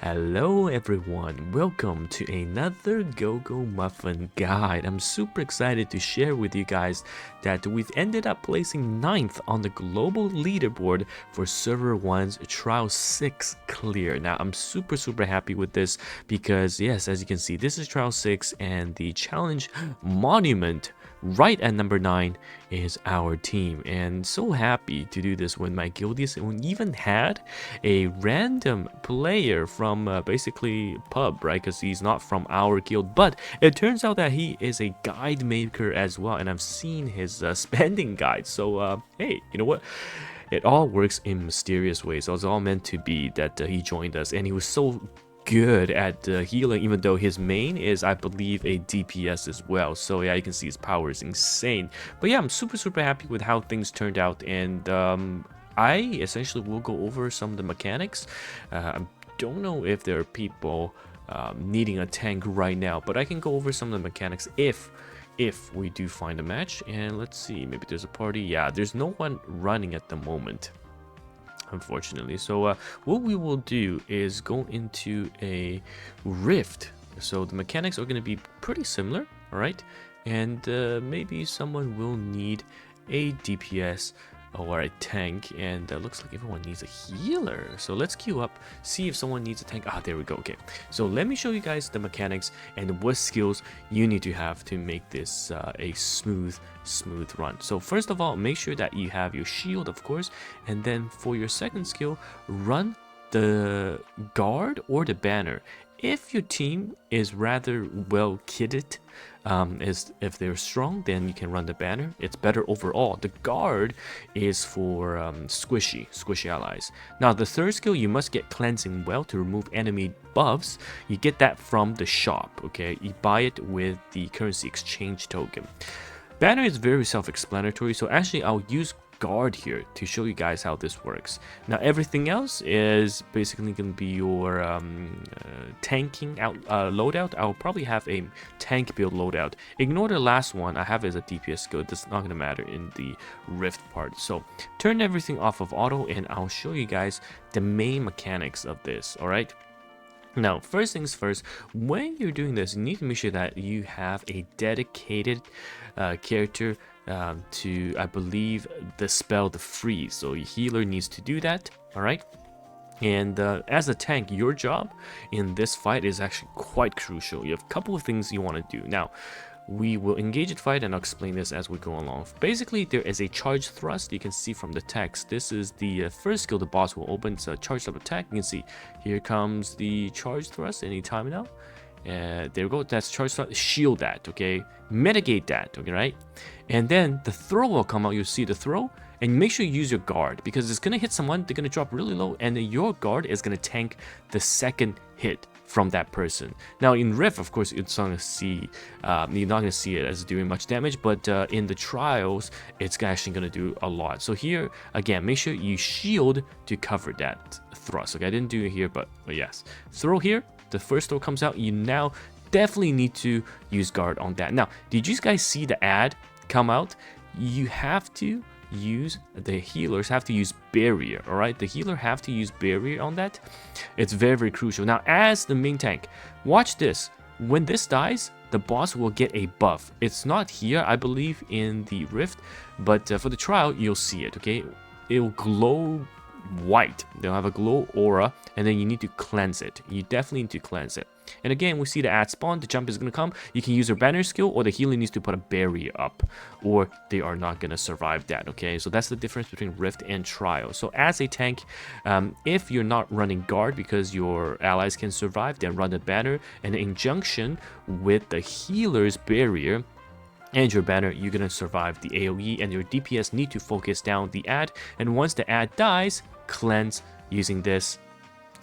Hello everyone, welcome to another GoGoMuffin guide. I'm super excited to share with you guys that we've ended up placing 9th on the global leaderboard for Server 1's Trial 6 clear. Now I'm super happy with this because yes, as you can see, this is Trial 6 and the challenge monument right at number 9 is our team, and so happy to do this when my guildies even had a random player from basically pub, right? Because he's not from our guild, but it turns out that he is a guide maker as well, and I've seen his spending guide. So hey, you know what? It all works in mysterious ways. So it's all meant to be that he joined us, and he was so good at healing, even though his main is, I believe, a DPS as well. So yeah, you can see his power is insane. But yeah, I'm super happy with how things turned out, and I essentially will go over some of the mechanics. I don't know if there are people needing a tank right now, but I can go over some of the mechanics if we do find a match. And let's see, maybe there's a party. Yeah, there's no one running at the moment, unfortunately. So what we will do is go into a rift. So the mechanics are going to be pretty similar, all right? And maybe someone will need a DPS or a tank, and looks like everyone needs a healer. So let's queue up, see if someone needs a tank. There we go. Okay, so let me show you guys the mechanics and what skills you need to have to make this a smooth run. So first of all, make sure that you have your shield, of course, and then for your second skill, run the guard or the banner. If your team is rather well kitted, if they're strong, then you can run the banner. It's better overall. The guard is for squishy allies. Now the third skill, you must get cleansing well to remove enemy buffs. You get that from the shop, okay? You buy it with the currency exchange token. Banner is very self-explanatory, so actually I'll use guard here to show you guys how this works. Now everything else is basically going to be your tanking out loadout. I'll probably have a tank build loadout. Ignore the last one. I have it as a DPS skill. It's not going to matter in the rift part. So turn everything off of auto, and I'll show you guys the main mechanics of this. All right. Now, first things first, when you're doing this, you need to make sure that you have a dedicated character to, I believe, dispel the freeze. So your healer needs to do that, all right? And as a tank, your job in this fight is actually quite crucial. You have a couple of things you want to do. Now, we will engage in fight, and I'll explain this as we go along. Basically, there is a charge thrust. You can see from the text. This is the first skill the boss will open. It's a charged up attack. You can see here comes the charge thrust anytime now. There we go. That's charge thrust. Shield that, okay? Mitigate that, okay, right? And then the throw will come out. You'll see the throw. And make sure you use your guard, because it's going to hit someone. They're going to drop really low, and then your guard is going to tank the second hit from that person. Now in Rift, of course, it's not going to see, you're not going to see it as doing much damage, but in the trials, it's actually going to do a lot. So here, again, make sure you shield to cover that thrust. Okay, I didn't do it here, but yes. Throw here, the first throw comes out, you now definitely need to use guard on that. Now, did you guys see the ad come out? You have to use, the healers have to use barrier, all right? The healer have to use barrier on that. It's very crucial. Now, as the main tank, watch this. When this dies, the boss will get a buff. It's not here, I believe, in the rift, but for the trial, you'll see it, okay? It will glow white. They'll have a glow aura, and then you need to cleanse it. You definitely need to cleanse it. And again, we see the ad spawn, the jump is going to come. You can use your banner skill, or the healer needs to put a barrier up, or they are not going to survive that, okay? So that's the difference between rift and trial. So as a tank, if you're not running guard because your allies can survive, then run the banner, and in conjunction with the healer's barrier and your banner, you're going to survive the AoE, and your DPS need to focus down the ad. And once the ad dies, cleanse using this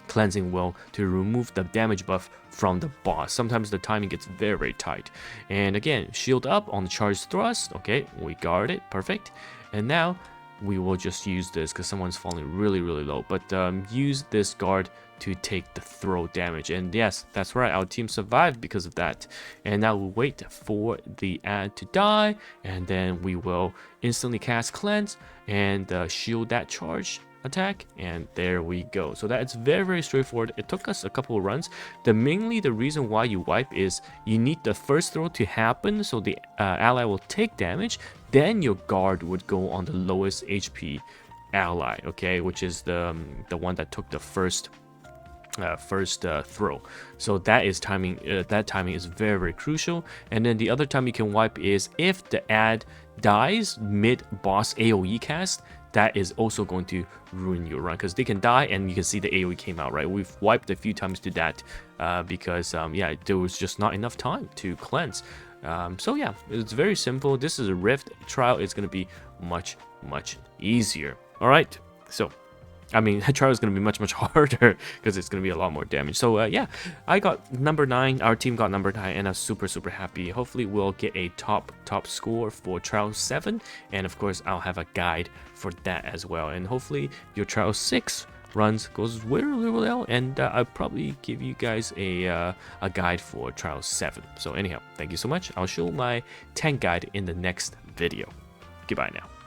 cleansing well to remove the damage buff from the boss. Sometimes the timing gets very tight. And again, shield up on the charge thrust. Okay, we guard it, perfect. And now we will just use this because someone's falling really low, but use this guard to take the throw damage. And yes, that's right, our team survived because of that. And now we'll wait for the ad to die, and then we will instantly cast cleanse and shield that charge attack, and there we go. So that's very straightforward. It took us a couple of runs. The reason why you wipe is you need the first throw to happen, so the ally will take damage, then your guard would go on the lowest HP ally, okay, which is the one that took the first throw. So that is timing. That timing is very crucial. And then the other time you can wipe is if the ad dies mid boss AOE cast. That is also going to ruin your run because they can die, and you can see the AOE came out, right? We've wiped a few times to that because yeah, there was just not enough time to cleanse. So yeah, it's very simple. This is a Rift trial. It's going to be much easier. All right, so I mean, trial is going to be much harder because it's going to be a lot more damage. So yeah, I got number 9. Our team got number 9, and I'm super happy. Hopefully, we'll get a top score for trial 7, and of course, I'll have a guide for that as well. And hopefully, your trial 6 runs goes really well, and I'll probably give you guys a guide for trial 7. So anyhow, thank you so much. I'll show my tank guide in the next video. Goodbye now.